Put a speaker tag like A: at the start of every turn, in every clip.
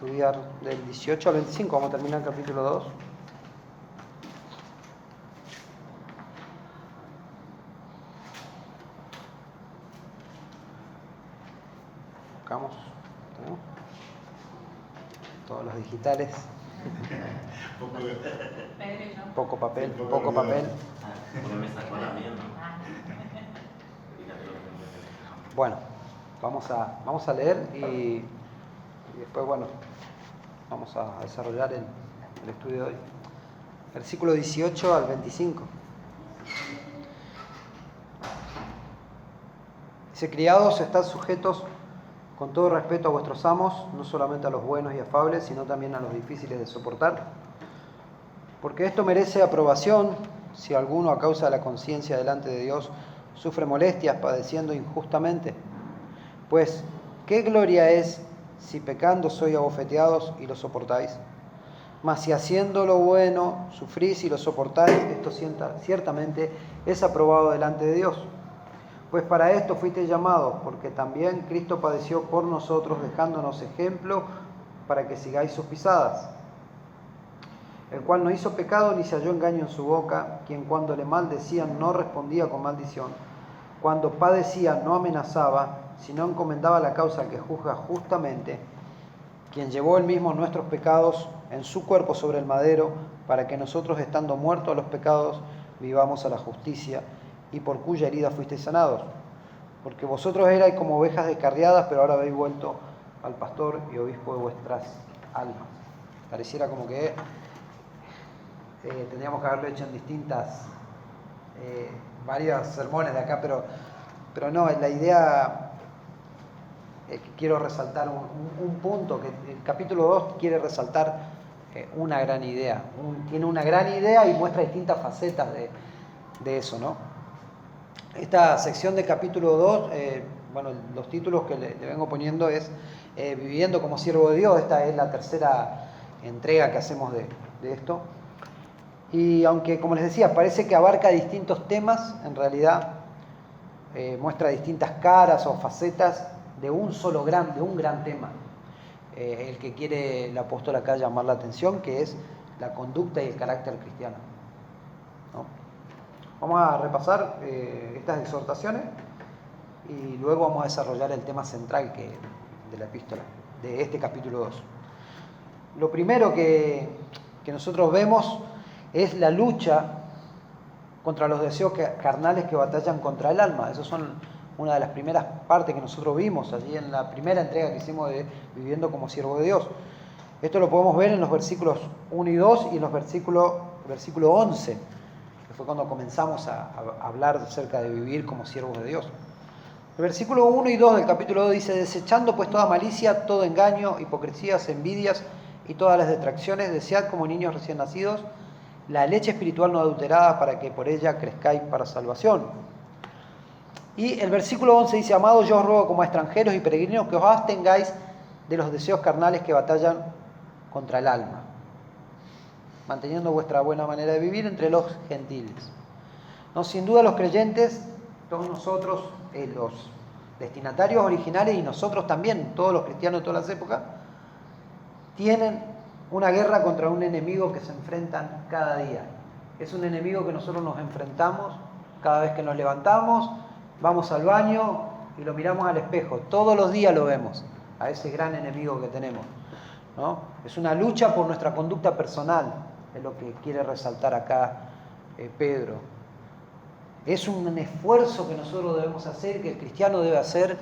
A: estudiar del 18 al 25, vamos a terminar el capítulo 2. Buscamos, ¿tenemos? Todos los digitales. Poco papel, poco papel. Bueno, vamos a leer y después, bueno, vamos a desarrollar el estudio de hoy. Versículo 18 al 25. Dice: criados, estad sujetos con todo respeto a vuestros amos, no solamente a los buenos y afables, sino también a los difíciles de soportar. Porque esto merece aprobación si alguno, a causa de la conciencia delante de Dios, sufre molestias padeciendo injustamente. Pues, ¿qué gloria es si pecando sois abofeteados y lo soportáis? Mas si haciendo lo bueno sufrís y lo soportáis, esto ciertamente es aprobado delante de Dios. Pues para esto fuisteis llamados, porque también Cristo padeció por nosotros, dejándonos ejemplo para que sigáis sus pisadas. El cual no hizo pecado ni se halló engaño en su boca, quien cuando le maldecían no respondía con maldición, cuando padecía no amenazaba, sino encomendaba la causa al que juzga justamente, quien llevó él mismo nuestros pecados en su cuerpo sobre el madero, para que nosotros, estando muertos a los pecados, vivamos a la justicia, y por cuya herida fuisteis sanados. Porque vosotros erais como ovejas descarriadas, pero ahora habéis vuelto al pastor y obispo de vuestras almas. Pareciera como que tendríamos que haberlo hecho en varios sermones de acá, pero no, la idea que quiero resaltar un punto, que el capítulo 2 quiere resaltar una gran idea, tiene una gran idea y muestra distintas facetas de eso, ¿no? Esta sección de capítulo 2, bueno, los títulos que le vengo poniendo es Viviendo como siervo de Dios. Esta es la tercera entrega que hacemos de esto. Y aunque, como les decía, parece que abarca distintos temas, en realidad muestra distintas caras o facetas de un gran tema. El que quiere el apóstol acá llamar la atención, que es la conducta y el carácter cristiano, ¿no? Vamos a repasar estas exhortaciones y luego vamos a desarrollar el tema central de la epístola, de este capítulo 2. Lo primero que nosotros vemos es la lucha contra los deseos carnales que batallan contra el alma. Esas son una de las primeras partes que nosotros vimos allí en la primera entrega que hicimos de Viviendo como siervo de Dios. Esto lo podemos ver en los versículos 1 y 2 y en los versículo 11, que fue cuando comenzamos a hablar acerca de vivir como siervos de Dios. El versículo 1 y 2 del capítulo 2 dice: desechando pues toda malicia, todo engaño, hipocresías, envidias y todas las detracciones, desead como niños recién nacidos la leche espiritual no adulterada, para que por ella crezcáis para salvación. Y el versículo 11 dice: amados, yo os ruego como a extranjeros y peregrinos que os abstengáis de los deseos carnales que batallan contra el alma, manteniendo vuestra buena manera de vivir entre los gentiles. No, sin duda los creyentes, todos nosotros, los destinatarios originales y nosotros también, todos los cristianos de todas las épocas, tienen una guerra contra un enemigo que se enfrentan cada día. Es un enemigo que nosotros nos enfrentamos cada vez que nos levantamos, vamos al baño y lo miramos al espejo. Todos los días lo vemos, a ese gran enemigo que tenemos, ¿no? Es una lucha por nuestra conducta personal, es lo que quiere resaltar acá Pedro. Es un esfuerzo que nosotros debemos hacer, que el cristiano debe hacer,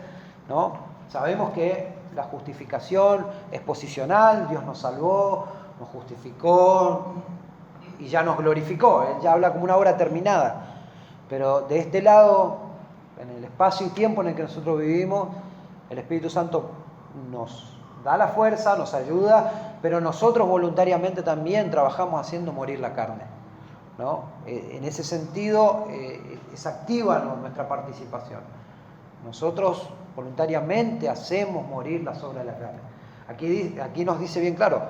A: ¿no? Sabemos que la justificación es posicional, Dios nos salvó, nos justificó y ya nos glorificó. Él ya habla como una obra terminada. Pero de este lado, en el espacio y tiempo en el que nosotros vivimos, el Espíritu Santo nos da la fuerza, nos ayuda, pero nosotros voluntariamente también trabajamos haciendo morir la carne, ¿no? En ese sentido es activa nuestra participación. Nosotros voluntariamente hacemos morir las obras de la carne. Aquí nos dice bien claro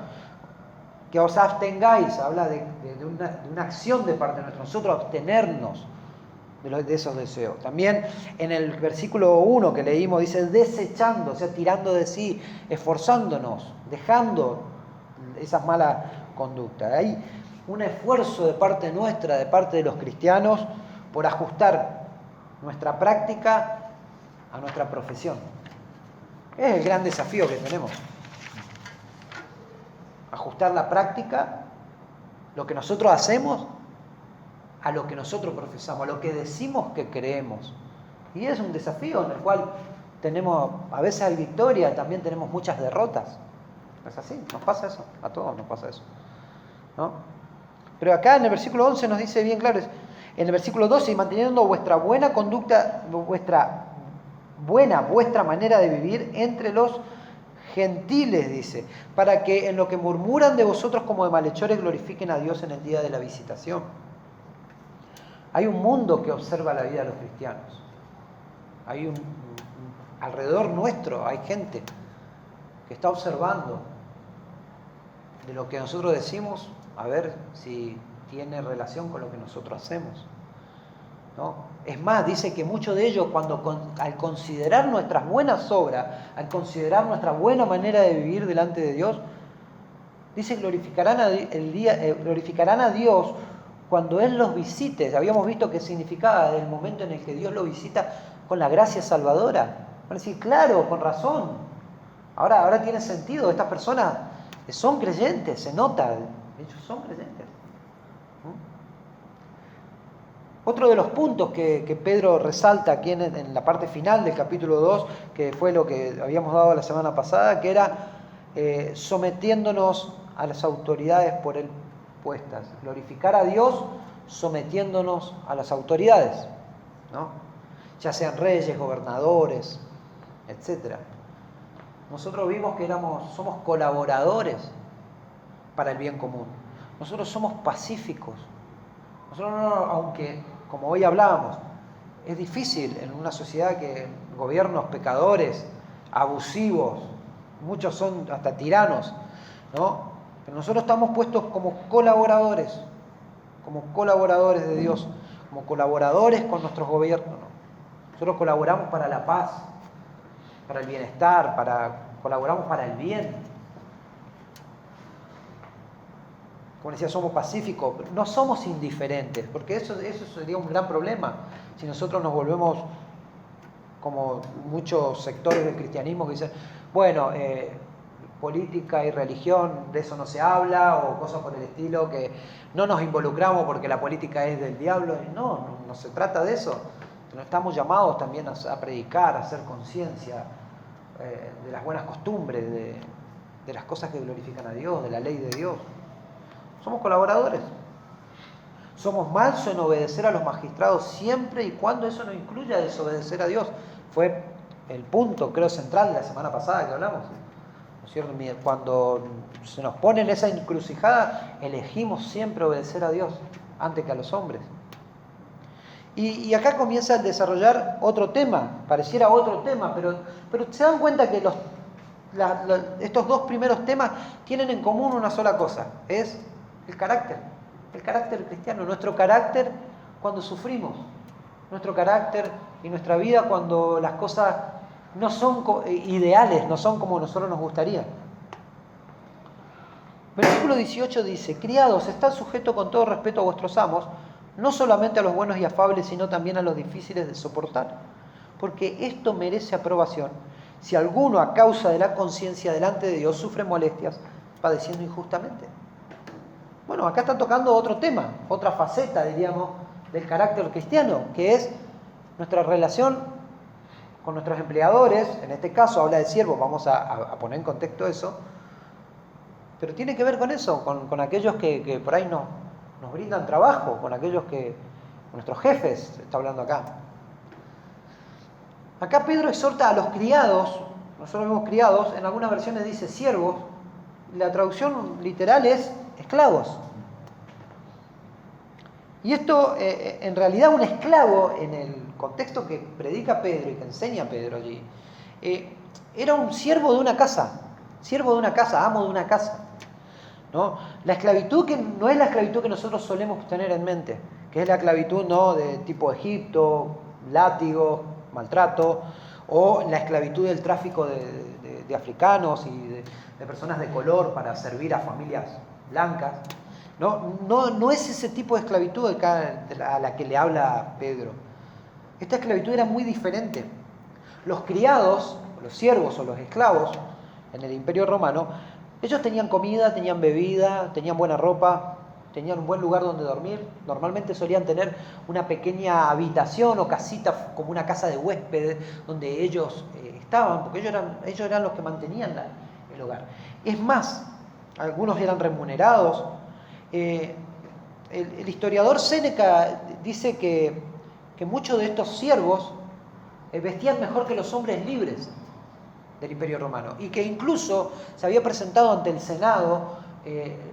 A: que os abstengáis, habla de una acción de parte nuestra, nosotros abstenernos de esos deseos. También en el versículo 1 que leímos dice desechando, o sea, tirando de sí, esforzándonos, dejando esas malas conductas. Hay un esfuerzo de parte nuestra, de parte de los cristianos, por ajustar nuestra práctica a nuestra profesión. Es el gran desafío que tenemos. Ajustar la práctica, lo que nosotros hacemos, a lo que nosotros profesamos, a lo que decimos que creemos. Y es un desafío en el cual tenemos, a veces hay victoria, también tenemos muchas derrotas. ¿Es así? Nos pasa eso, a todos nos pasa eso, ¿no? Pero acá en el versículo 11 nos dice bien claro, en el versículo 12, y manteniendo vuestra buena conducta, vuestra manera de vivir entre los gentiles, dice, para que en lo que murmuran de vosotros como de malhechores glorifiquen a Dios en el día de la visitación. Hay un mundo que observa la vida de los cristianos. Hay alrededor nuestro hay gente que está observando de lo que nosotros decimos, a ver si tiene relación con lo que nosotros hacemos, ¿no? Es más, dice que muchos de ellos al considerar nuestras buenas obras, al considerar nuestra buena manera de vivir delante de Dios, dice glorificarán a Dios cuando Él los visite. Habíamos visto qué significaba desde el momento en el que Dios lo visita con la gracia salvadora. Van a decir, claro, con razón. Ahora tiene sentido. Estas personas son creyentes, se nota. Ellos son creyentes. Otro de los puntos que Pedro resalta aquí en la parte final del capítulo 2, que fue lo que habíamos dado la semana pasada, que era sometiéndonos a las autoridades por él puestas. Glorificar a Dios sometiéndonos a las autoridades, ¿no? Ya sean reyes, gobernadores, etc. Nosotros vimos que somos colaboradores para el bien común. Nosotros somos pacíficos. Nosotros aunque, como hoy hablábamos, es difícil en una sociedad que gobiernos pecadores, abusivos, muchos son hasta tiranos, ¿no? Pero nosotros estamos puestos como colaboradores de Dios, como colaboradores con nuestros gobiernos, ¿no? Nosotros colaboramos para la paz, para el bienestar, colaboramos para el bien. Como decía, somos pacíficos, no somos indiferentes, porque eso sería un gran problema si nosotros nos volvemos como muchos sectores del cristianismo que dicen, bueno, política y religión, de eso no se habla, o cosas por el estilo, que no nos involucramos porque la política es del diablo. No se trata de eso. Estamos llamados también a predicar, a hacer conciencia de las buenas costumbres, de las cosas que glorifican a Dios, de la ley de Dios. Somos colaboradores. Somos mansos en obedecer a los magistrados siempre y cuando eso no incluya desobedecer a Dios. Fue el punto, creo, central de la semana pasada que hablamos, ¿no es cierto? Cuando se nos pone en esa encrucijada, elegimos siempre obedecer a Dios antes que a los hombres. Y acá comienza a desarrollar otro tema, pareciera otro tema, pero se dan cuenta que estos dos primeros temas tienen en común una sola cosa, es el carácter cristiano, nuestro carácter cuando sufrimos, nuestro carácter y nuestra vida cuando las cosas no son ideales, no son como a nosotros nos gustaría. Versículo 18 dice, criados, estad sujetos con todo respeto a vuestros amos, no solamente a los buenos y afables, sino también a los difíciles de soportar, porque esto merece aprobación, si alguno a causa de la conciencia delante de Dios sufre molestias, padeciendo injustamente. Bueno, acá está tocando otro tema, otra faceta, diríamos, del carácter cristiano, que es nuestra relación con nuestros empleadores. En este caso habla de siervos, vamos a poner en contexto eso, pero tiene que ver con eso, con aquellos que por ahí nos brindan trabajo, con nuestros jefes, está hablando acá. Acá Pedro exhorta a los criados, nosotros vemos criados, en algunas versiones dice siervos, la traducción literal es esclavos. Y esto, en realidad, un esclavo, en el contexto que predica Pedro y que enseña Pedro allí, era un siervo de una casa, amo de una casa, ¿no? La esclavitud que no es la esclavitud que nosotros solemos tener en mente, que es la esclavitud, ¿no?, de tipo Egipto, látigo, maltrato, o la esclavitud del tráfico de africanos y de personas de color para servir a familias blancas. No es ese tipo de esclavitud a la que le habla Pedro. Esta esclavitud era muy diferente. Los criados, los siervos o los esclavos en el Imperio Romano, ellos tenían comida, tenían bebida, tenían buena ropa, tenían un buen lugar donde dormir. Normalmente solían tener una pequeña habitación o casita, como una casa de huéspedes, donde ellos estaban, porque ellos eran los que mantenían el hogar. Es más, algunos eran remunerados. El historiador Séneca dice que muchos de estos siervos vestían mejor que los hombres libres del Imperio Romano, y que incluso se había presentado ante el Senado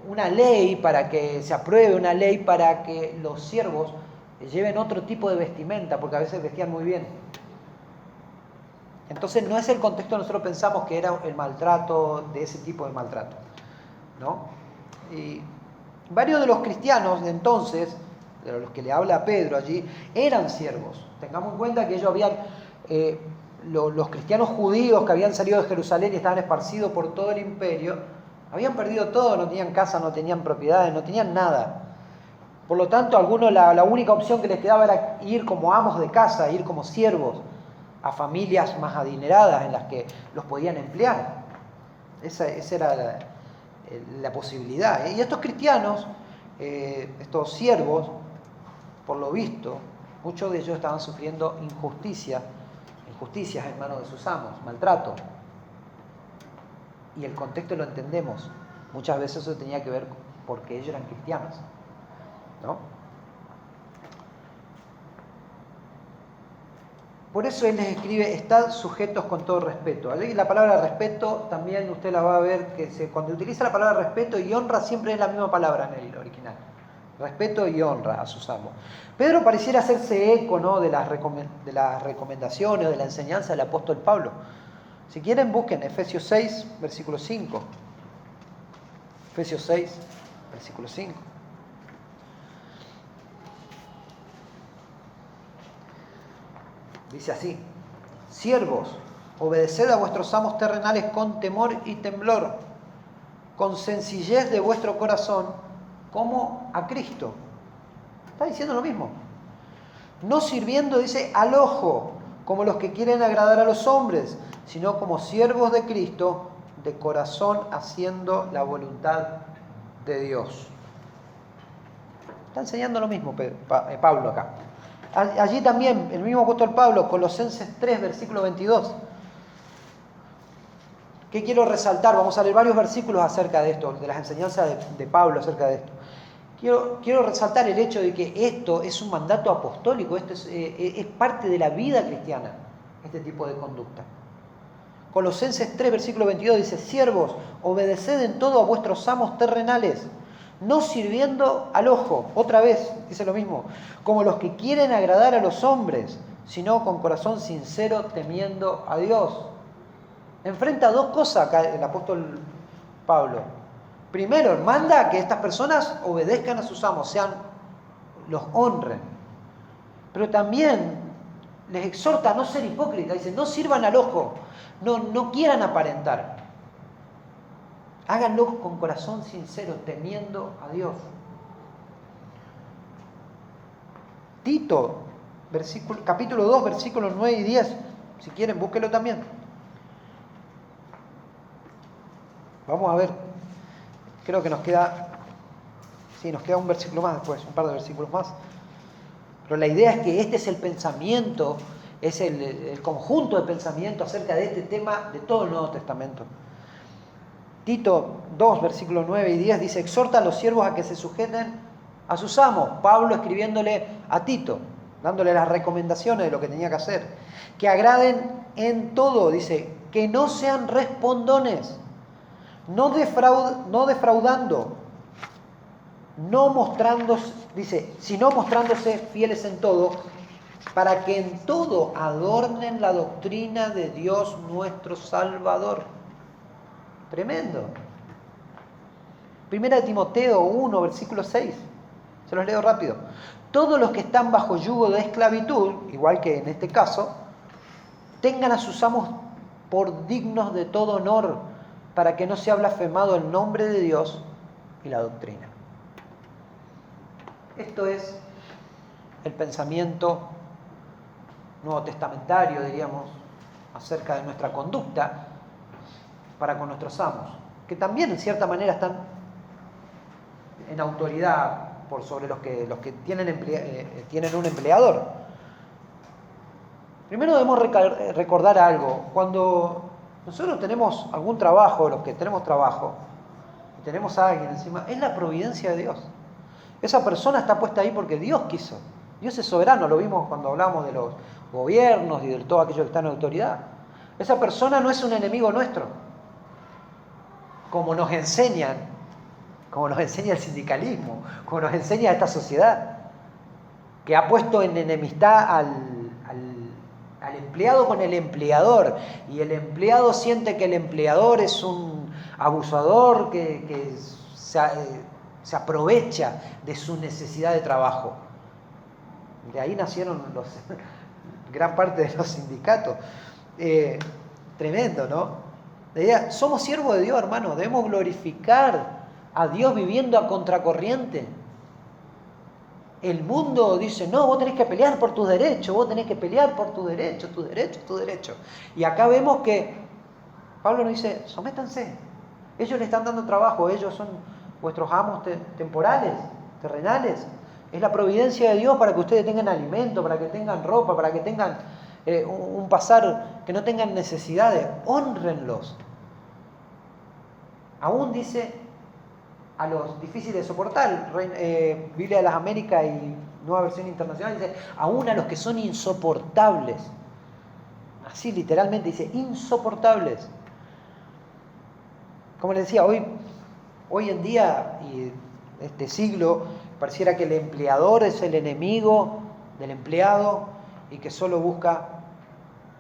A: una ley para que se apruebe una ley para que los siervos lleven otro tipo de vestimenta, porque a veces vestían muy bien. Entonces no es el contexto que nosotros pensamos que era el maltrato, de ese tipo de maltrato, ¿no? Y varios de los cristianos de entonces, de los que le habla Pedro allí, eran siervos. Tengamos en cuenta que ellos habían, los cristianos judíos que habían salido de Jerusalén y estaban esparcidos por todo el imperio, habían perdido todo, no tenían casa, no tenían propiedades, no tenían nada. Por lo tanto, a algunos la única opción que les quedaba era ir como amos de casa, ir como siervos a familias más adineradas en las que los podían emplear. Esa era la posibilidad. Y estos cristianos, estos siervos, por lo visto, muchos de ellos estaban sufriendo injusticias en manos de sus amos, maltrato. Y el contexto lo entendemos. Muchas veces eso tenía que ver porque ellos eran cristianos, ¿no? Por eso él les escribe: estad sujetos con todo respeto. La palabra respeto también usted la va a ver que cuando utiliza la palabra respeto y honra siempre es la misma palabra en el original. Respeto y honra a sus amos. Pedro pareciera hacerse eco, ¿no?, de las recomendaciones o de la enseñanza del apóstol Pablo. Si quieren, busquen Efesios 6, versículo 5. Efesios 6, versículo 5. Dice así: siervos, obedeced a vuestros amos terrenales con temor y temblor, con sencillez de vuestro corazón, como a Cristo. Está diciendo lo mismo. No sirviendo, dice, al ojo, como los que quieren agradar a los hombres, sino como siervos de Cristo, de corazón, haciendo la voluntad de Dios. Está enseñando lo mismo Pablo acá. Allí también, el mismo apóstol Pablo, Colosenses 3, versículo 22. ¿Qué quiero resaltar? Vamos a leer varios versículos acerca de esto, de las enseñanzas de Pablo acerca de esto. Quiero resaltar el hecho de que esto es un mandato apostólico, esto es parte de la vida cristiana, este tipo de conducta. Colosenses 3, versículo 22 dice: siervos, obedeced en todo a vuestros amos terrenales, no sirviendo al ojo, otra vez dice lo mismo, como los que quieren agradar a los hombres, sino con corazón sincero, temiendo a Dios. Enfrenta dos cosas acá el apóstol Pablo. Primero, manda que estas personas obedezcan a sus amos, los honren. Pero también les exhorta a no ser hipócritas. Dice: no sirvan al ojo, no quieran aparentar. Háganlo con corazón sincero, temiendo a Dios. Tito, capítulo 2, versículos 9 y 10. Si quieren, búsquelo también. Vamos a ver. Creo que nos queda un versículo más después, un par de versículos más. Pero la idea es que este es el pensamiento, es el conjunto de pensamiento acerca de este tema de todo el Nuevo Testamento. Tito 2, versículos 9 y 10 dice: exhorta a los siervos a que se sujeten a sus amos. Pablo escribiéndole a Tito, dándole las recomendaciones de lo que tenía que hacer. Que agraden en todo, dice, que no sean respondones, no defraudando, no mostrándose, dice, sino mostrándose fieles en todo, para que en todo adornen la doctrina de Dios nuestro Salvador. Tremendo. Primera de Timoteo 1, versículo 6. Se los leo rápido. Todos los que están bajo yugo de esclavitud, igual que en este caso, tengan a sus amos por dignos de todo honor, para que no sea blasfemado el nombre de Dios y la doctrina. Esto es el pensamiento nuevo testamentario, diríamos, acerca de nuestra conducta para con nuestros amos, que también en cierta manera están en autoridad por sobre los que tienen un empleador. Primero debemos recordar algo. Cuando nosotros tenemos algún trabajo, los que tenemos trabajo, y tenemos a alguien encima, es la providencia de Dios. Esa persona está puesta ahí porque Dios quiso. Dios es soberano, lo vimos cuando hablamos de los gobiernos y de todo aquello que está en autoridad. Esa persona no es un enemigo nuestro, como nos enseña el sindicalismo, como nos enseña esta sociedad, que ha puesto en enemistad al empleado con el empleador, y el empleado siente que el empleador es un abusador que se aprovecha de su necesidad de trabajo. De ahí nacieron gran parte de los sindicatos. Tremendo, ¿no? Somos siervos de Dios, hermano. Debemos glorificar a Dios viviendo a contracorriente. El mundo dice, no, vos tenés que pelear por tus derechos, vos tenés que pelear por tus derechos, tus derechos, tus derechos. Y acá vemos que Pablo nos dice, sométanse. Ellos le están dando trabajo, ellos son vuestros amos temporales, terrenales. Es la providencia de Dios para que ustedes tengan alimento, para que tengan ropa, para que tengan un pasar, que no tengan necesidades. Hónrenlos. Aún dice a los difíciles de soportar. Biblia de las Américas y Nueva Versión Internacional dice, aún a los que son insoportables. Así literalmente dice, insoportables. Como les decía, hoy en día y este siglo, pareciera que el empleador es el enemigo del empleado y que solo busca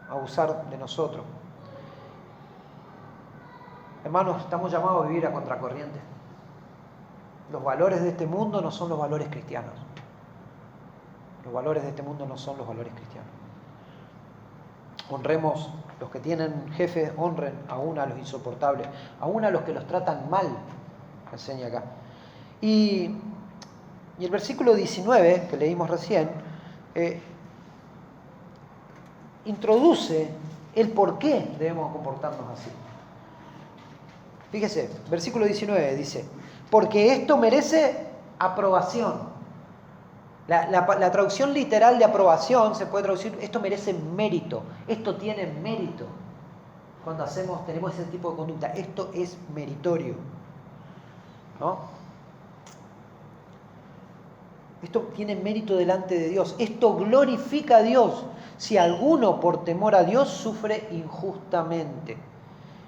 A: abusar de nosotros. Hermanos, estamos llamados a vivir a contracorriente. Los valores de este mundo no son los valores cristianos. Los valores de este mundo no son los valores cristianos. Honremos los que tienen jefes, honren aún a los insoportables, aún a los que los tratan mal, enseña acá. Y el versículo 19, que leímos recién, introduce el por qué debemos comportarnos así. Fíjese, versículo 19 dice, porque esto merece aprobación. La traducción literal de aprobación se puede traducir, esto merece mérito, esto tiene mérito. Cuando tenemos ese tipo de conducta, esto es meritorio, ¿no? Esto tiene mérito delante de Dios. Esto glorifica a Dios. Si alguno por temor a Dios sufre injustamente.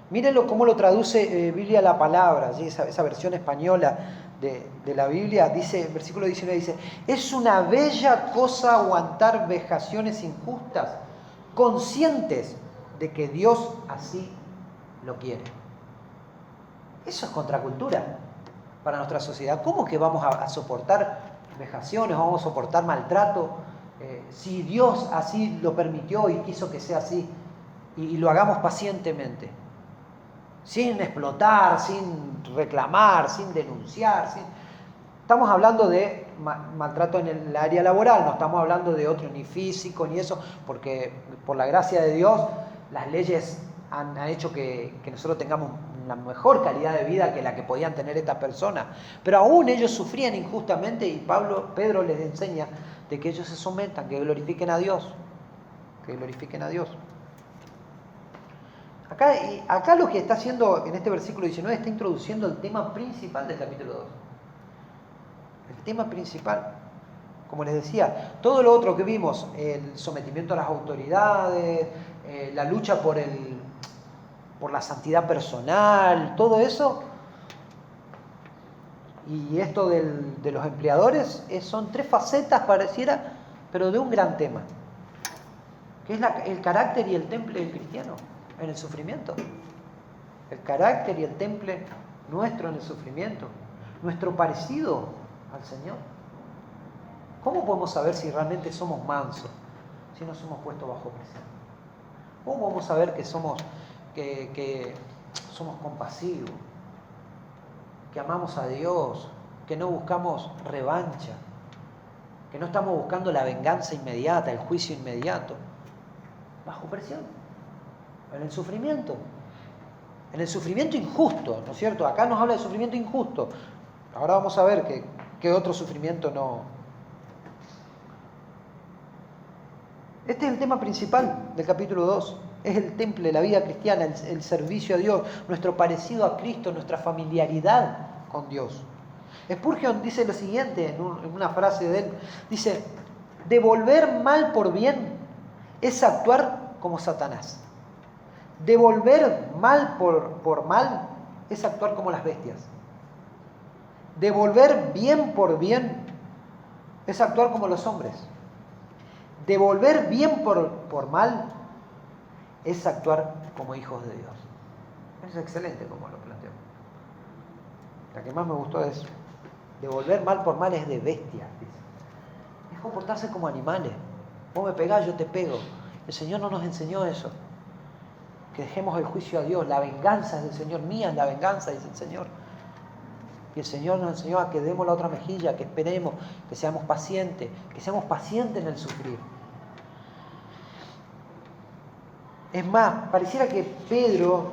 A: Mírenlo cómo lo traduce Biblia a la palabra, ¿sí? Esa versión española de la Biblia, dice, versículo 19 dice, es una bella cosa aguantar vejaciones injustas, conscientes de que Dios así lo quiere. Eso es contracultura para nuestra sociedad. ¿Cómo que vamos a soportar vejaciones, vamos a soportar maltrato, si Dios así lo permitió y quiso que sea así, y lo hagamos pacientemente, sin explotar, sin reclamar, sin denunciar? Estamos hablando de maltrato en el área laboral, no estamos hablando de otro, ni físico, ni eso, porque por la gracia de Dios, las leyes han hecho que nosotros tengamos una mejor calidad de vida que la que podían tener estas personas. Pero aún ellos sufrían injustamente y Pedro les enseña de que ellos se sometan, que glorifiquen a Dios. Que glorifiquen a Dios. Acá lo que está haciendo en este versículo 19 está introduciendo el tema principal del capítulo 2. El tema principal. Como les decía, todo lo otro que vimos, el sometimiento a las autoridades, la lucha por la santidad personal, todo eso, y esto de los empleadores, son tres facetas pareciera, pero de un gran tema, que es el carácter y el temple del cristiano en el sufrimiento. El carácter y el temple nuestro en el sufrimiento, nuestro parecido al Señor. ¿Cómo podemos saber si realmente somos mansos si no somos puestos bajo presión? ¿Cómo podemos saber que somos compasivos, que amamos a Dios, que no buscamos revancha, que no estamos buscando la venganza inmediata, el juicio inmediato? Bajo presión, en el sufrimiento injusto, ¿no es cierto? Acá nos habla de sufrimiento injusto. Ahora vamos a ver que otro sufrimiento no. Este es el tema principal del capítulo 2. Es el temple, la vida cristiana, el servicio a Dios, nuestro parecido a Cristo, nuestra familiaridad con Dios. Spurgeon dice lo siguiente en una frase de él. Dice, devolver mal por bien es actuar como Satanás. Devolver mal por mal es actuar como las bestias. Devolver bien por bien es actuar como los hombres. Devolver bien por mal es actuar como hijos de Dios. Es excelente como lo planteo. La que más me gustó es devolver mal por mal es de bestia. Es comportarse como animales. Vos me pegás, yo te pego. El Señor no nos enseñó eso. Que dejemos el juicio a Dios. La venganza es del Señor. Mía es la venganza, dice el Señor. Y el Señor nos enseñó a que demos la otra mejilla, que esperemos, que seamos pacientes en el sufrir. Es más, pareciera que Pedro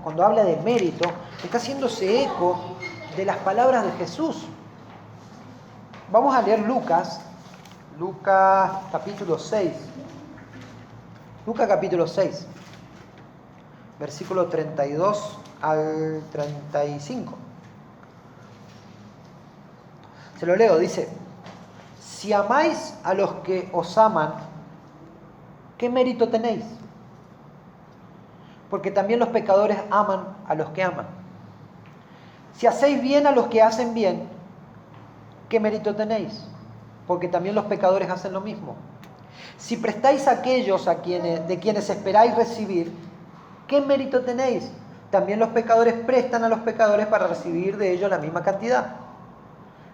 A: cuando habla de mérito, está haciéndose eco de las palabras de Jesús. Vamos a leer Lucas capítulo 6. Lucas capítulo 6, versículo 32 al 35. Se lo leo, dice: si amáis a los que os aman, ¿qué mérito tenéis? Porque también los pecadores aman a los que aman. Si hacéis bien a los que hacen bien, ¿qué mérito tenéis? Porque también los pecadores hacen lo mismo. Si prestáis a aquellos de quienes esperáis recibir, ¿qué mérito tenéis? También los pecadores prestan a los pecadores para recibir de ellos la misma cantidad.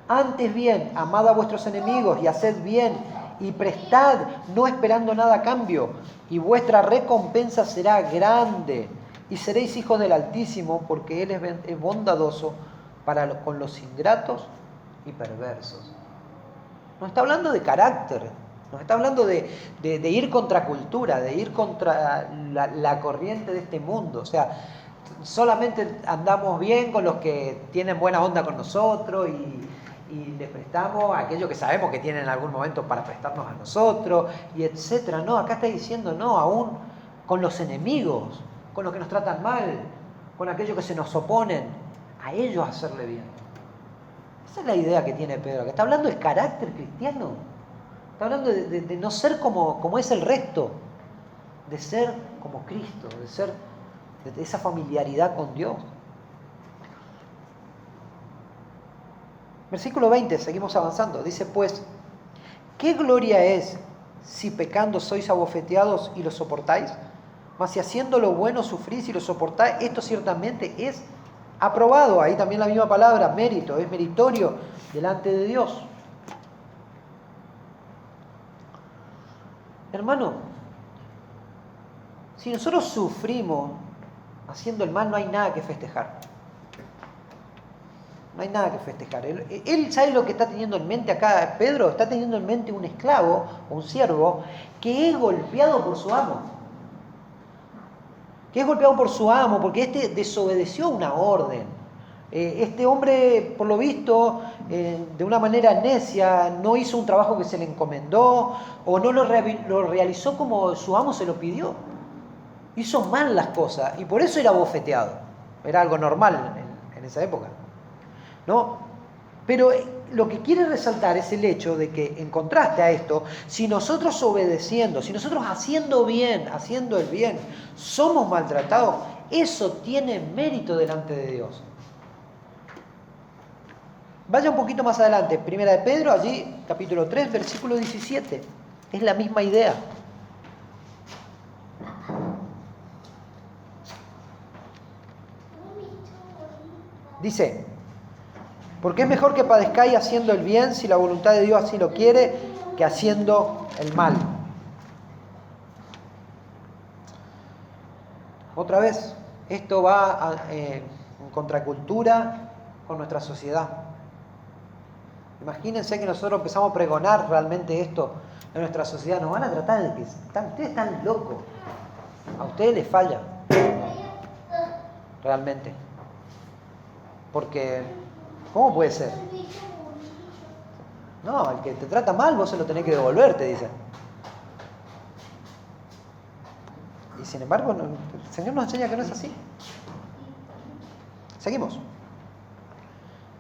A: Antes bien, amad a vuestros enemigos y haced bien y prestad, no esperando nada a cambio, y vuestra recompensa será grande, y seréis hijos del Altísimo, porque Él es bondadoso con los ingratos y perversos. Nos está hablando de carácter, nos está hablando de ir contra cultura, de ir contra la corriente de este mundo. O sea, solamente andamos bien con los que tienen buena onda con nosotros y les prestamos a aquellos que sabemos que tienen en algún momento para prestarnos a nosotros, y etcétera. No, acá está diciendo no, aún con los enemigos, con los que nos tratan mal, con aquellos que se nos oponen, a ellos hacerle bien. Esa es la idea que tiene Pedro, que está hablando del carácter cristiano, está hablando de no ser como es el resto, de ser como Cristo, de ser de esa familiaridad con Dios. Versículo 20, seguimos avanzando. Dice pues, ¿qué gloria es si pecando sois abofeteados y lo soportáis? Mas si haciendo lo bueno sufrís y lo soportáis, esto ciertamente es aprobado. Ahí también la misma palabra, mérito, es meritorio delante de Dios. Hermano, si nosotros sufrimos haciendo el mal, no hay nada que festejar. No hay nada que festejar. Él sabe lo que está teniendo en mente acá. Pedro está teniendo en mente un esclavo, un siervo, que es golpeado por su amo. Que es golpeado por su amo porque éste desobedeció una orden. Este hombre, por lo visto, de una manera necia, no hizo un trabajo que se le encomendó o no lo realizó como su amo se lo pidió. Hizo mal las cosas y por eso era bofeteado. Era algo normal en esa época, ¿no? Pero lo que quiere resaltar es el hecho de que, en contraste a esto, si nosotros obedeciendo, si nosotros haciendo el bien, somos maltratados, eso tiene mérito delante de Dios. Vaya un poquito más adelante, Primera de Pedro, allí, capítulo 3, versículo 17. Es la misma idea. Dice: Porque es mejor que padezcáis haciendo el bien, si la voluntad de Dios así lo quiere, que haciendo el mal. Otra vez, esto va en contracultura con nuestra sociedad. Imagínense que nosotros empezamos a pregonar realmente esto en nuestra sociedad. Nos van a tratar de que ustedes están locos. A ustedes les falla. Realmente. Porque, ¿cómo puede ser? No, el que te trata mal vos se lo tenés que devolver, te dicen. Y sin embargo, el Señor nos enseña que no es así. Seguimos.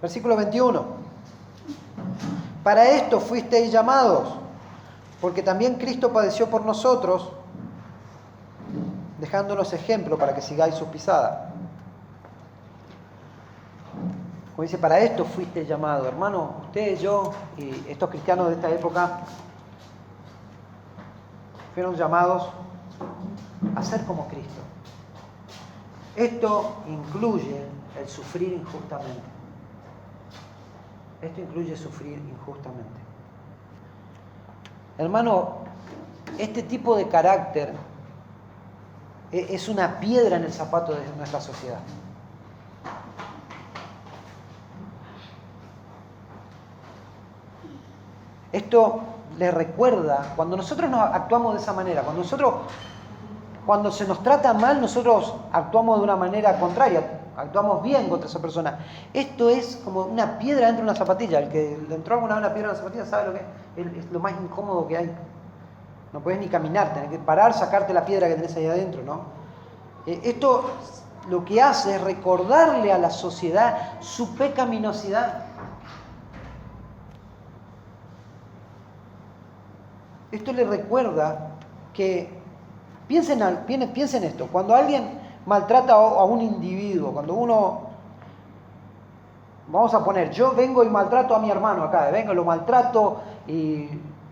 A: Versículo 21. Para esto fuisteis llamados, porque también Cristo padeció por nosotros, dejándonos ejemplo para que sigáis sus pisadas. Como dice, para esto fuisteis llamados. Hermano, ustedes, yo y estos cristianos de esta época fueron llamados a ser como Cristo. Esto incluye el sufrir injustamente. Esto incluye sufrir injustamente. Hermano, este tipo de carácter es una piedra en el zapato de nuestra sociedad. Esto le recuerda, cuando nosotros actuamos de esa manera, cuando se nos trata mal, nosotros actuamos de una manera contraria, actuamos bien contra esa persona. Esto es como una piedra dentro de una zapatilla. El que le entró alguna vez una piedra en una zapatilla sabe lo que es lo más incómodo que hay. No puedes ni caminar, tenés que parar, sacarte la piedra que tenés ahí adentro, ¿no? Esto lo que hace es recordarle a la sociedad su pecaminosidad. Esto le recuerda que, piensen esto, cuando alguien maltrata a un individuo, cuando uno, vamos a poner, yo vengo y maltrato a mi hermano acá, vengo, lo maltrato y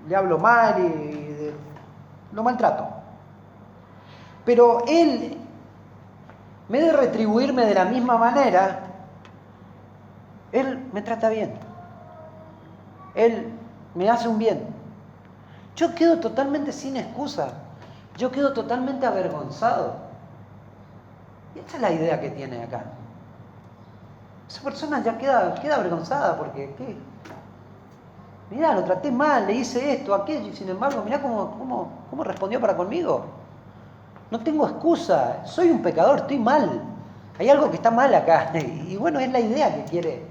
A: le hablo mal y lo maltrato. Pero él, en vez de retribuirme de la misma manera, él me trata bien. Él me hace un bien. Yo quedo totalmente sin excusa. Yo quedo totalmente avergonzado. Y esta es la idea que tiene acá. Esa persona ya queda avergonzada porque, ¿qué? Mirá, lo traté mal, le hice esto, aquello, y sin embargo, mirá cómo respondió para conmigo. No tengo excusa, soy un pecador, estoy mal. Hay algo que está mal acá. Y bueno, es la idea que quiere.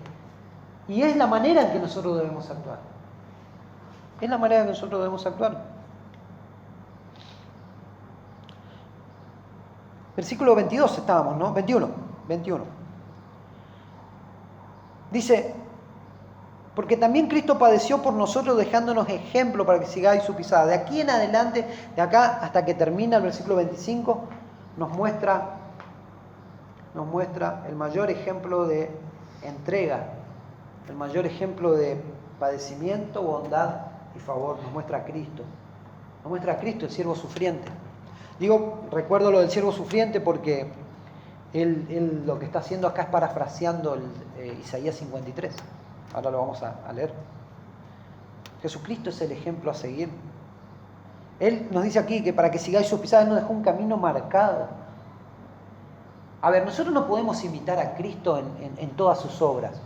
A: Y es la manera en que nosotros debemos actuar. Es la manera en que nosotros debemos actuar. Versículo 22 estábamos, ¿no? 21. Dice, porque también Cristo padeció por nosotros dejándonos ejemplo para que sigáis su pisada. De aquí en adelante, de acá hasta que termina el versículo 25, nos muestra el mayor ejemplo de entrega, el mayor ejemplo de padecimiento, bondad y favor. Nos muestra a Cristo. Nos muestra a Cristo, el siervo sufriente. Recuerdo lo del siervo sufriente porque él lo que está haciendo acá es parafraseando Isaías 53. Ahora lo vamos a leer. Jesucristo es el ejemplo a seguir. Él nos dice aquí que para que sigáis sus pisadas, nos dejó un camino marcado. A ver, nosotros no podemos imitar a Cristo en todas sus obras.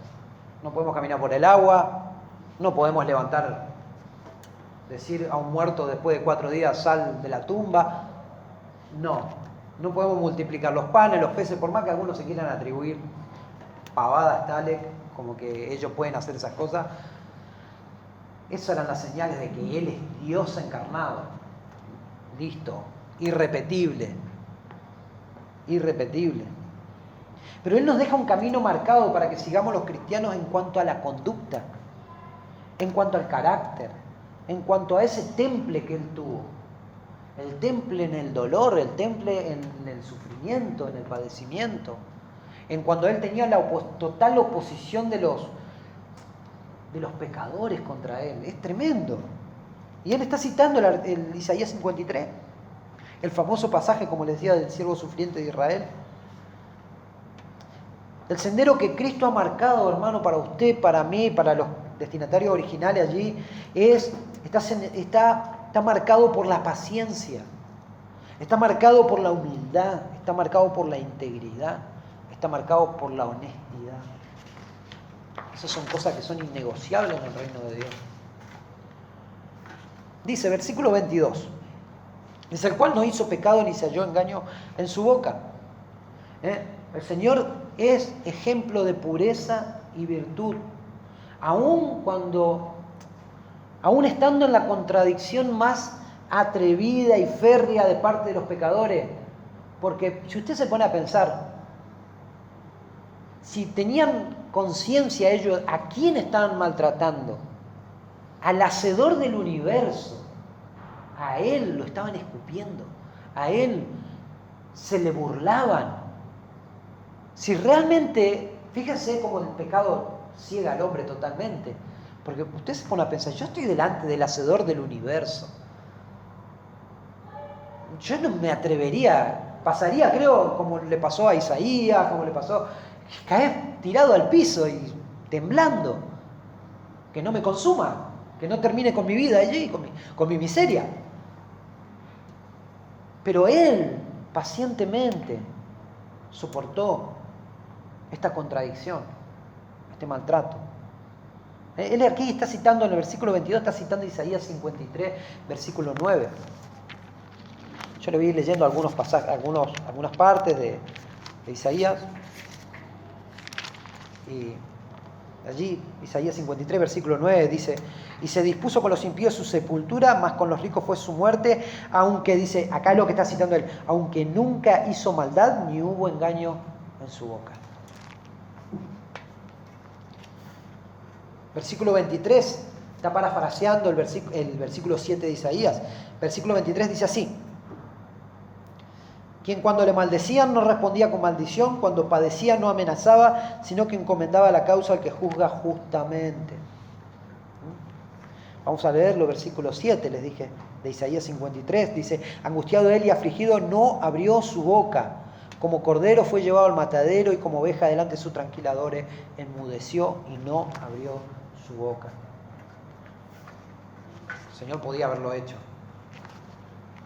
A: No podemos caminar por el agua, no podemos decir a un muerto después de 4 días, sal de la tumba. No podemos multiplicar los panes, los peces, por más que algunos se quieran atribuir pavadas tales como que ellos pueden hacer esas cosas. Esas eran las señales de que Él es Dios encarnado. Listo, irrepetible. Pero Él nos deja un camino marcado para que sigamos los cristianos en cuanto a la conducta, en cuanto al carácter, en cuanto a ese temple que Él tuvo. El temple en el dolor, el temple en el sufrimiento, en el padecimiento. En cuando Él tenía la total oposición de los pecadores contra Él. Es tremendo. Y Él está citando el Isaías 53. El famoso pasaje, como les decía, del siervo sufriente de Israel. El sendero que Cristo ha marcado, hermano, para usted, para mí, para los destinatarios originales allí, está marcado por la paciencia, está marcado por la humildad, está marcado por la integridad, está marcado por la honestidad. Esas son cosas que son innegociables en el reino de Dios. Dice, versículo 22, dice, el cual no hizo pecado ni se halló engaño en su boca. El Señor es ejemplo de pureza y virtud, aun estando en la contradicción más atrevida y férrea de parte de los pecadores. Porque si usted se pone a pensar, si tenían conciencia ellos, ¿a quién estaban maltratando? Al hacedor del universo. A Él lo estaban escupiendo. A Él se le burlaban. Si realmente, fíjense cómo el pecado ciega al hombre totalmente. Porque usted se pone a pensar, yo estoy delante del hacedor del universo. Yo no me atrevería, pasaría, creo, como le pasó a Isaías, como le pasó, caer tirado al piso y temblando. Que no me consuma, que no termine con mi vida allí, con mi miseria. Pero Él pacientemente soportó esta contradicción, este maltrato. Él aquí está citando en el versículo 22, está citando Isaías 53, versículo 9. Yo le voy a ir leyendo algunos pasajes, algunas partes de Isaías. Y allí, Isaías 53, versículo 9, dice, y se dispuso con los impíos su sepultura, mas con los ricos fue su muerte, aunque, dice, acá es lo que está citando él, aunque nunca hizo maldad, ni hubo engaño en su boca. Versículo 23, está parafraseando el versículo 7 de Isaías. Versículo 23 dice así, quien cuando le maldecían no respondía con maldición, cuando padecía no amenazaba, sino que encomendaba la causa al que juzga justamente. Vamos a leerlo, versículo 7, les dije, de Isaías 53, dice, angustiado él y afligido no abrió su boca, como cordero fue llevado al matadero y como oveja delante de sus tranquiladores enmudeció y no abrió su boca. El Señor podía haberlo hecho.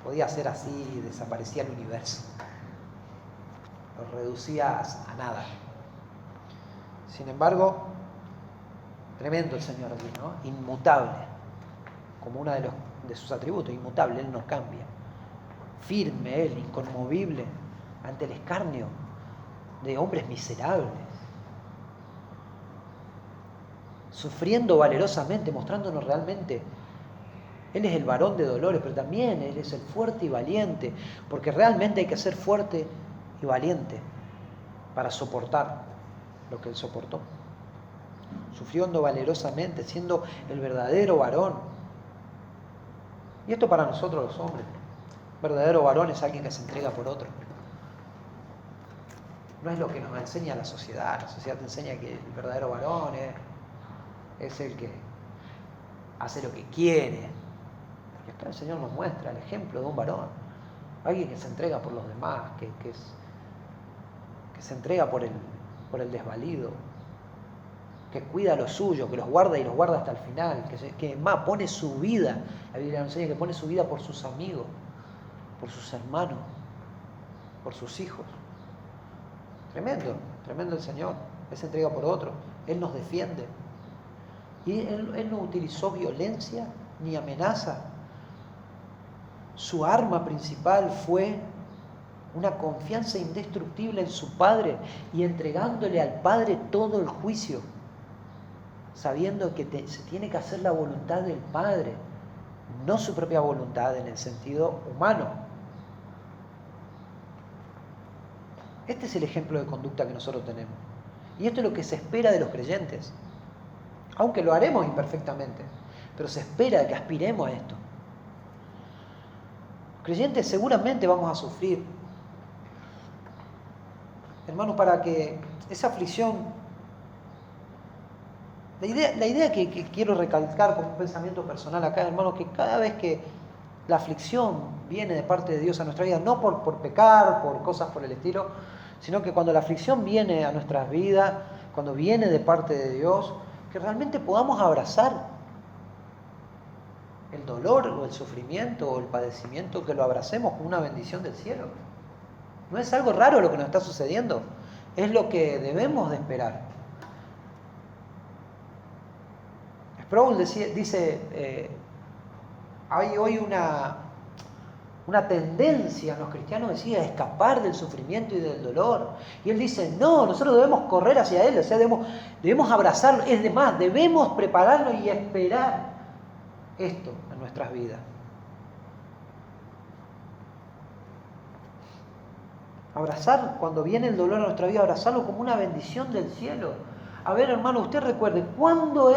A: Podía ser así y desaparecía el universo. Lo reducía a nada. Sin embargo, tremendo el Señor aquí, ¿no? Inmutable, como uno de sus atributos, inmutable, Él no cambia. Firme Él, inconmovible, ante el escarnio de hombres miserables. Sufriendo valerosamente, mostrándonos realmente. Él es el varón de dolores, pero también Él es el fuerte y valiente, porque realmente hay que ser fuerte y valiente para soportar lo que Él soportó. Sufriendo valerosamente, siendo el verdadero varón. Y esto para nosotros los hombres. Verdadero varón es alguien que se entrega por otro. No es lo que nos enseña la sociedad. La sociedad te enseña que el verdadero varón es el que hace lo que quiere. Y acá el Señor nos muestra el ejemplo de un varón, alguien que se entrega por los demás, que se entrega por el desvalido, que cuida lo suyo, que los guarda y los guarda hasta el final, que más pone su vida, la Biblia nos enseña que pone su vida por sus amigos, por sus hermanos, por sus hijos. Tremendo, tremendo el Señor. Él se entrega por otro, Él nos defiende. Y Él no utilizó violencia ni amenaza. Su arma principal fue una confianza indestructible en su Padre y entregándole al Padre todo el juicio, sabiendo que se tiene que hacer la voluntad del Padre, no su propia voluntad en el sentido humano. Este es el ejemplo de conducta que nosotros tenemos. Y esto es lo que se espera de los creyentes. Aunque lo haremos imperfectamente, pero se espera que aspiremos a esto. Creyentes seguramente vamos a sufrir. Hermanos, para que esa aflicción, la idea que quiero recalcar como un pensamiento personal acá, hermanos, que cada vez que la aflicción viene de parte de Dios a nuestra vida, no por pecar, por cosas por el estilo, sino que cuando la aflicción viene a nuestras vidas, cuando viene de parte de Dios, que realmente podamos abrazar el dolor o el sufrimiento o el padecimiento, que lo abracemos como una bendición del cielo. No es algo raro lo que nos está sucediendo, es lo que debemos de esperar. Sproul dice, hay hoy una tendencia en los cristianos, decía, a escapar del sufrimiento y del dolor. Y él dice, no, nosotros debemos correr hacia él, o sea, debemos abrazarlo. Es más, debemos prepararnos y esperar esto en nuestras vidas. Abrazar, cuando viene el dolor a nuestra vida, abrazarlo como una bendición del cielo. A ver, hermano, usted recuerde, ¿cuándo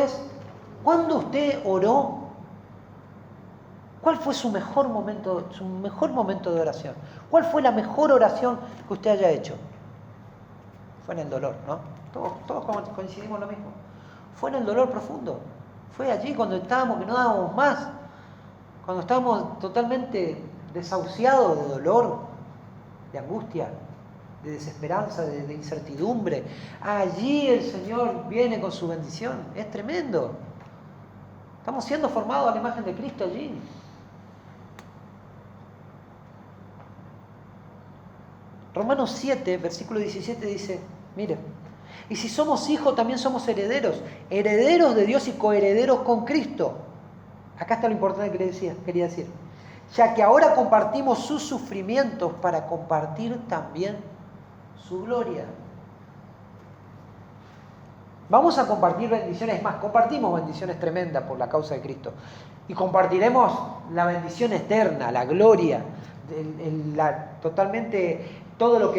A: usted oró? ¿Cuál fue su mejor momento de oración? ¿Cuál fue la mejor oración que usted haya hecho? Fue en el dolor, ¿no? Todos coincidimos en lo mismo. Fue en el dolor profundo. Fue allí cuando estábamos que no dábamos más. Cuando estábamos totalmente desahuciados de dolor, de angustia, de desesperanza, de incertidumbre. Allí el Señor viene con su bendición. Es tremendo. Estamos siendo formados a la imagen de Cristo allí. Romanos 7, versículo 17 dice, mire, y si somos hijos también somos herederos, herederos de Dios y coherederos con Cristo. Acá está lo importante que quería decir. Ya que ahora compartimos sus sufrimientos para compartir también su gloria. Vamos a compartir bendiciones, más, compartimos bendiciones tremendas por la causa de Cristo. Y compartiremos la bendición eterna, la gloria, totalmente todo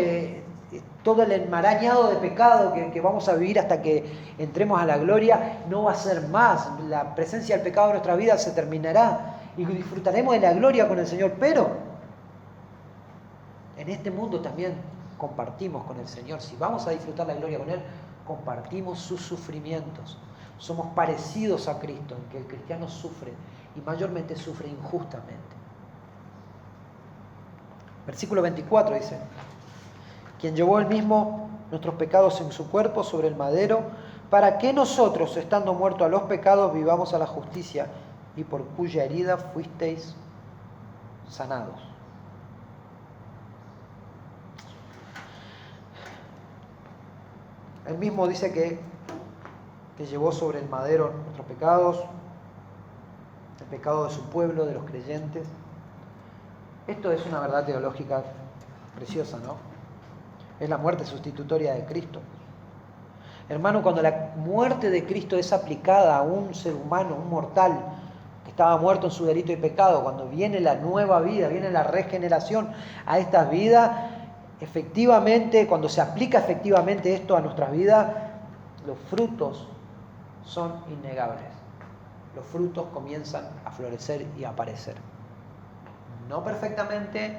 A: el enmarañado de pecado que vamos a vivir hasta que entremos a la gloria, no va a ser más. La presencia del pecado en nuestra vida se terminará y disfrutaremos de la gloria con el Señor. Pero en este mundo también compartimos con el Señor. Si vamos a disfrutar la gloria con Él, compartimos sus sufrimientos. Somos parecidos a Cristo, en que el cristiano sufre y mayormente sufre injustamente. Versículo 24 dice, quien llevó él mismo nuestros pecados en su cuerpo sobre el madero, para que nosotros, estando muertos a los pecados, vivamos a la justicia, y por cuya herida fuisteis sanados. Él mismo dice que llevó sobre el madero nuestros pecados, el pecado de su pueblo, de los creyentes. Esto es una verdad teológica preciosa, ¿no? Es la muerte sustitutoria de Cristo. Hermano, cuando la muerte de Cristo es aplicada a un ser humano, un mortal, que estaba muerto en su delito y pecado, cuando viene la nueva vida, viene la regeneración a estas vidas, efectivamente, cuando se aplica efectivamente esto a nuestras vidas, los frutos son innegables. Los frutos comienzan a florecer y a aparecer. No perfectamente,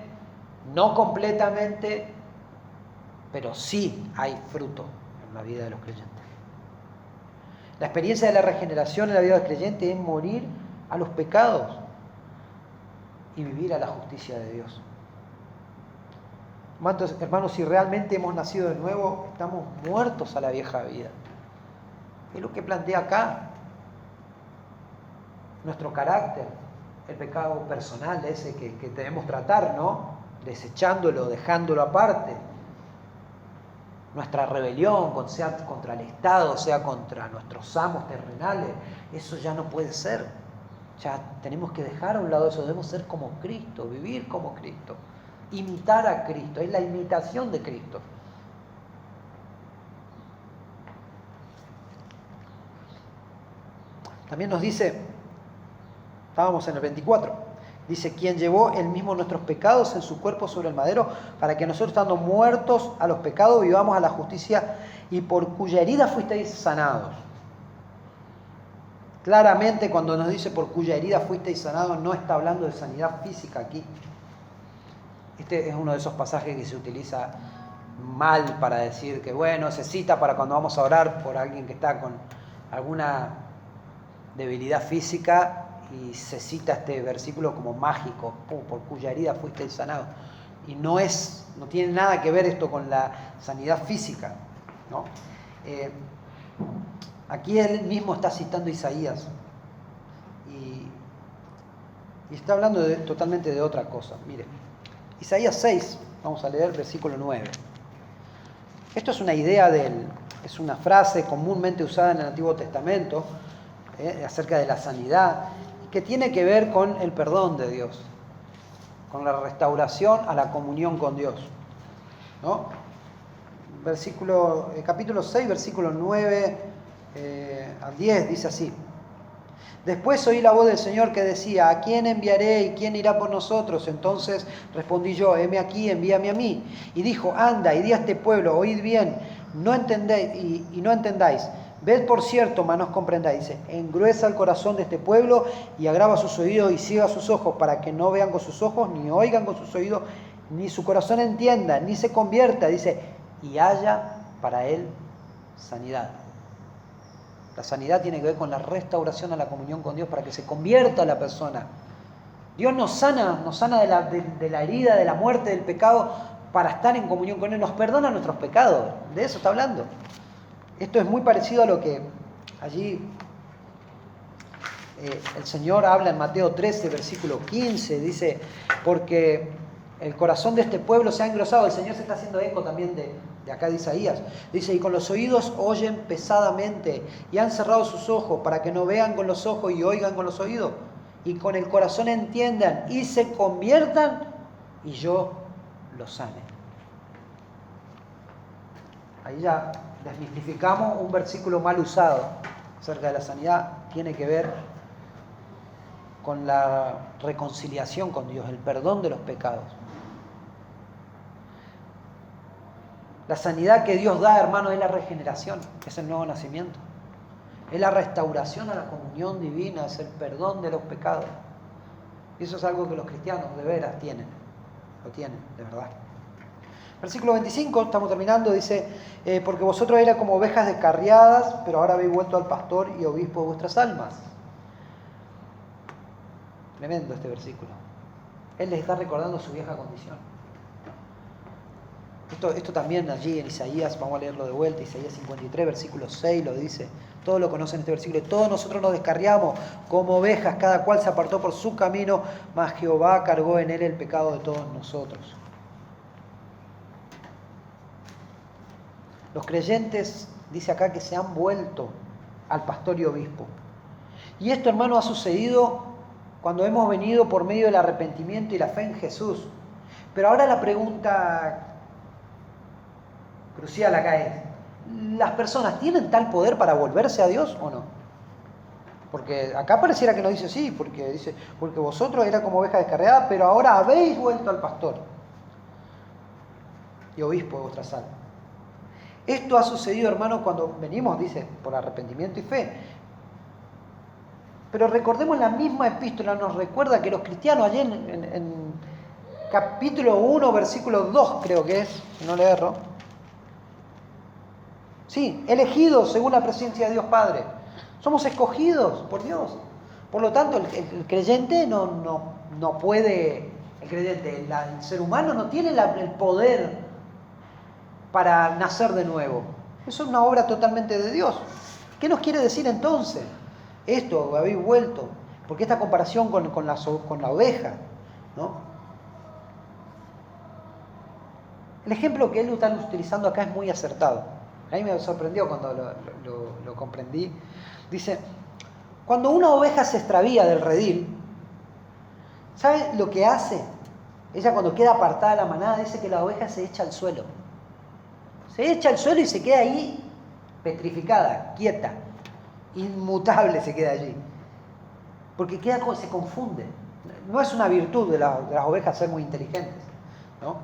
A: no completamente, pero sí hay fruto en la vida de los creyentes. La experiencia de la regeneración en la vida del creyente es morir a los pecados y vivir a la justicia de Dios. Hermanos, si realmente hemos nacido de nuevo, estamos muertos a la vieja vida. Es lo que plantea acá. Nuestro carácter, el pecado personal ese que debemos tratar, ¿no? Desechándolo, dejándolo aparte. Nuestra rebelión, sea contra el Estado, sea contra nuestros amos terrenales, eso ya no puede ser. Ya tenemos que dejar a un lado eso, debemos ser como Cristo, vivir como Cristo, imitar a Cristo, es la imitación de Cristo. También nos dice, estábamos en el 24, dice, quien llevó él mismo nuestros pecados en su cuerpo sobre el madero, para que nosotros, estando muertos a los pecados, vivamos a la justicia, y por cuya herida fuisteis sanados. Claramente, cuando nos dice por cuya herida fuisteis sanados, no está hablando de sanidad física aquí. Este es uno de esos pasajes que se utiliza mal para decir que, bueno, se cita para cuando vamos a orar por alguien que está con alguna debilidad física, y se cita este versículo como mágico, por cuya herida fuisteis sanados. y no tiene nada que ver esto con la sanidad física, ¿no? Aquí él mismo está citando Isaías y está hablando totalmente de otra cosa. Mire, Isaías 6, vamos a leer versículo 9. Esto es una idea es una frase comúnmente usada en el Antiguo Testamento acerca de la sanidad, que tiene que ver con el perdón de Dios, con la restauración a la comunión con Dios, ¿no? Capítulo 6, versículo 9 al 10, dice así: Después oí la voz del Señor que decía: ¿A quién enviaré y quién irá por nosotros? Entonces respondí yo: heme aquí, envíame a mí. Y dijo: anda y di a este pueblo, oíd bien, no entendéis y no entendáis. Ved por cierto, mas no os comprendáis. Dice: engruesa el corazón de este pueblo y agrava sus oídos y ciega sus ojos, para que no vean con sus ojos, ni oigan con sus oídos, ni su corazón entienda, ni se convierta. Dice: y haya para él sanidad. La sanidad tiene que ver con la restauración a la comunión con Dios para que se convierta la persona. Dios nos sana de la herida, de la muerte, del pecado, para estar en comunión con Él. Nos perdona nuestros pecados. De eso está hablando. Esto es muy parecido a lo que allí el Señor habla en Mateo 13, versículo 15. Dice: porque el corazón de este pueblo se ha engrosado. El Señor se está haciendo eco también de acá de Isaías. Dice: y con los oídos oyen pesadamente y han cerrado sus ojos para que no vean con los ojos y oigan con los oídos y con el corazón entiendan y se conviertan y yo los sane. Ahí ya desmitificamos un versículo mal usado acerca de la sanidad. Tiene que ver con la reconciliación con Dios, el perdón de los pecados. La sanidad que Dios da, hermanos, es la regeneración, es el nuevo nacimiento. Es la restauración a la comunión divina, es el perdón de los pecados. Y eso es algo que los cristianos de veras tienen, lo tienen, de verdad. Versículo 25, estamos terminando, dice: porque vosotros erais como ovejas descarriadas, pero ahora habéis vuelto al pastor y obispo de vuestras almas. Tremendo este versículo. Él les está recordando su vieja condición. Esto también allí en Isaías, vamos a leerlo de vuelta, Isaías 53, versículo 6 lo dice. Todos lo conocen este versículo. Todos nosotros nos descarriamos como ovejas, cada cual se apartó por su camino, mas Jehová cargó en él el pecado de todos nosotros. Los creyentes, dice acá, que se han vuelto al pastor y obispo. Y esto, hermano, ha sucedido cuando hemos venido por medio del arrepentimiento y la fe en Jesús. Pero ahora la pregunta crucial acá es: ¿las personas tienen tal poder para volverse a Dios o no? Porque acá pareciera que no dice sí, porque dice: porque vosotros erais como ovejas descarriadas, pero ahora habéis vuelto al pastor y obispo de vuestras almas. Esto ha sucedido, hermanos, cuando venimos, dice, por arrepentimiento y fe. Pero recordemos, la misma epístola nos recuerda que los cristianos, allí en capítulo 1, versículo 2, creo que es, si no le erro. Sí, elegidos según la presencia de Dios Padre. Somos escogidos por Dios. Por lo tanto, el creyente no puede, el ser humano no tiene el poder para nacer de nuevo. Eso es una obra totalmente de Dios. ¿Qué nos quiere decir entonces? Esto, habéis vuelto. Porque esta comparación con la oveja, ¿no? El ejemplo que él está utilizando acá es muy acertado. A mí me sorprendió cuando lo comprendí. Dice: cuando una oveja se extravía del redil, ¿sabe lo que hace? Ella, cuando queda apartada de la manada, dice que la oveja se echa al suelo. Se echa al suelo y se queda ahí petrificada, quieta, inmutable se queda allí. Porque se confunde. No es una virtud de las ovejas ser muy inteligentes, ¿no?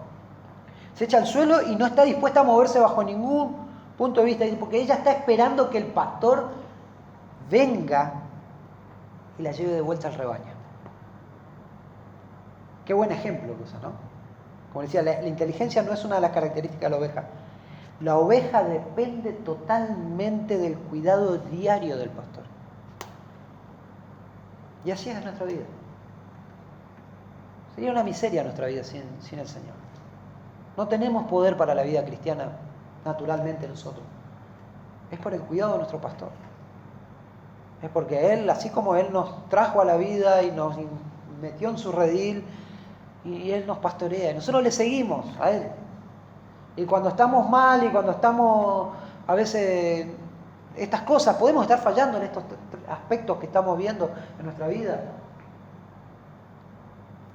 A: Se echa al suelo y no está dispuesta a moverse bajo ningún punto de vista, porque ella está esperando que el pastor venga y la lleve de vuelta al rebaño. Qué buen ejemplo que usa, ¿no? Como decía, la inteligencia no es una de las características de la oveja. La oveja depende totalmente del cuidado diario del pastor. Y así es nuestra vida. Sería una miseria nuestra vida sin el Señor. No tenemos poder para la vida cristiana naturalmente nosotros. Es por el cuidado de nuestro pastor. Es porque Él, así como Él nos trajo a la vida y nos metió en su redil, y Él nos pastorea, y nosotros le seguimos a Él. Y cuando estamos mal y cuando estamos, a veces, estas cosas, podemos estar fallando en estos aspectos que estamos viendo en nuestra vida.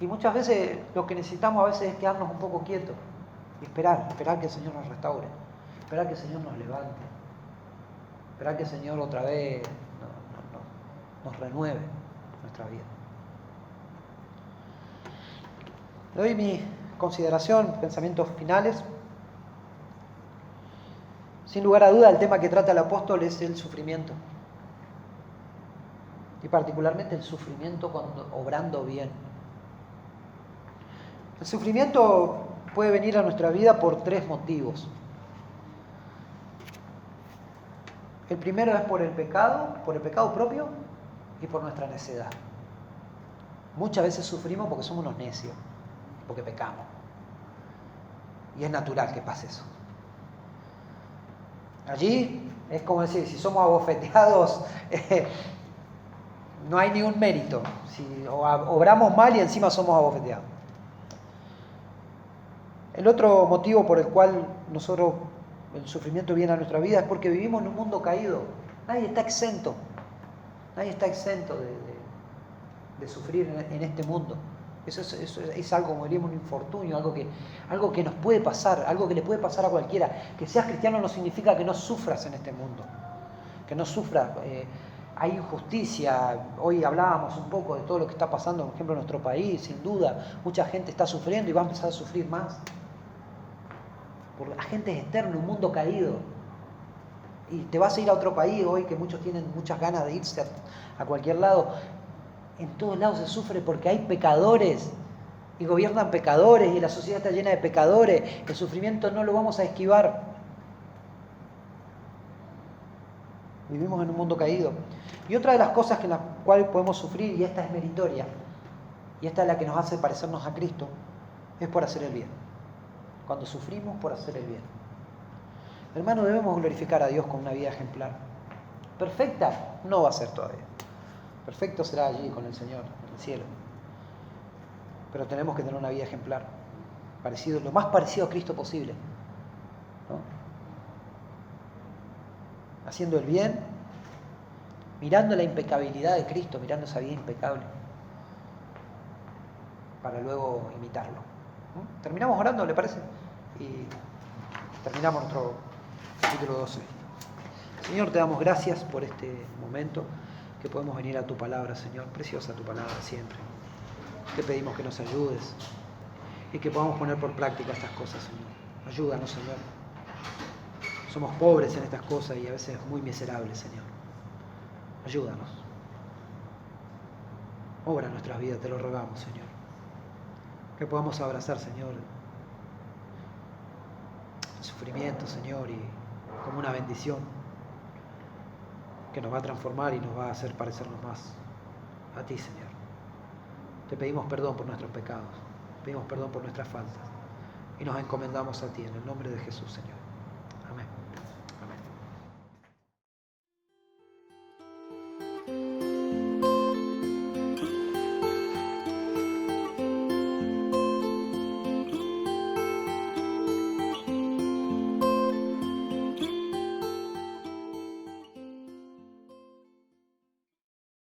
A: Y muchas veces lo que necesitamos a veces es quedarnos un poco quietos y esperar que el Señor nos restaure, esperar que el Señor nos levante, esperar que el Señor otra vez nos renueve nuestra vida. Le doy mi consideración, pensamientos finales. Sin lugar a duda, el tema que trata el apóstol es el sufrimiento. Y particularmente el sufrimiento cuando obrando bien. El sufrimiento puede venir a nuestra vida por 3 motivos. El primero es por el pecado propio y por nuestra necedad. Muchas veces sufrimos porque somos unos necios, porque pecamos. Y es natural que pase eso. Allí es como decir, si somos abofeteados, no hay ningún mérito. Si obramos mal y encima somos abofeteados. El otro motivo por el cual el sufrimiento viene a nuestra vida es porque vivimos en un mundo caído. Nadie está exento. Nadie está exento de sufrir en este mundo. Eso es algo, como diríamos, un infortunio, algo que nos puede pasar, algo que le puede pasar a cualquiera. Que seas cristiano no significa que no sufras en este mundo, que no sufras. Hay injusticia. Hoy hablábamos un poco de todo lo que está pasando, por ejemplo, en nuestro país, sin duda. Mucha gente está sufriendo y va a empezar a sufrir más. Porque la gente es externa, un mundo caído. Y te vas a ir a otro país hoy, que muchos tienen muchas ganas de irse a cualquier lado. En todos lados se sufre porque hay pecadores y gobiernan pecadores y la sociedad está llena de pecadores. El sufrimiento no lo vamos a esquivar. Vivimos en un mundo caído. Y otra de las cosas en las cuales podemos sufrir, y esta es meritoria, y esta es la que nos hace parecernos a Cristo, es por hacer el bien. Cuando sufrimos por hacer el bien. Hermano, debemos glorificar a Dios con una vida ejemplar. Perfecta no va a ser todavía. Perfecto será allí con el Señor, en el cielo. Pero tenemos que tener una vida ejemplar, lo más parecido a Cristo posible, ¿no? Haciendo el bien, mirando la impecabilidad de Cristo, mirando esa vida impecable, para luego imitarlo. ¿No? Terminamos orando, ¿le parece? Y terminamos nuestro capítulo 12. Señor, te damos gracias por este momento que podemos venir a tu palabra, Señor. Preciosa tu palabra siempre. Te pedimos que nos ayudes y que podamos poner por práctica estas cosas, Señor. Ayúdanos, Señor. Somos pobres en estas cosas y a veces muy miserables, Señor. Ayúdanos. Obra en nuestras vidas, te lo rogamos, Señor. Que podamos abrazar, Señor, el sufrimiento, Señor, y como una bendición que nos va a transformar y nos va a hacer parecernos más a ti, Señor. Te pedimos perdón por nuestros pecados, pedimos perdón por nuestras faltas y nos encomendamos a ti en el nombre de Jesús, Señor.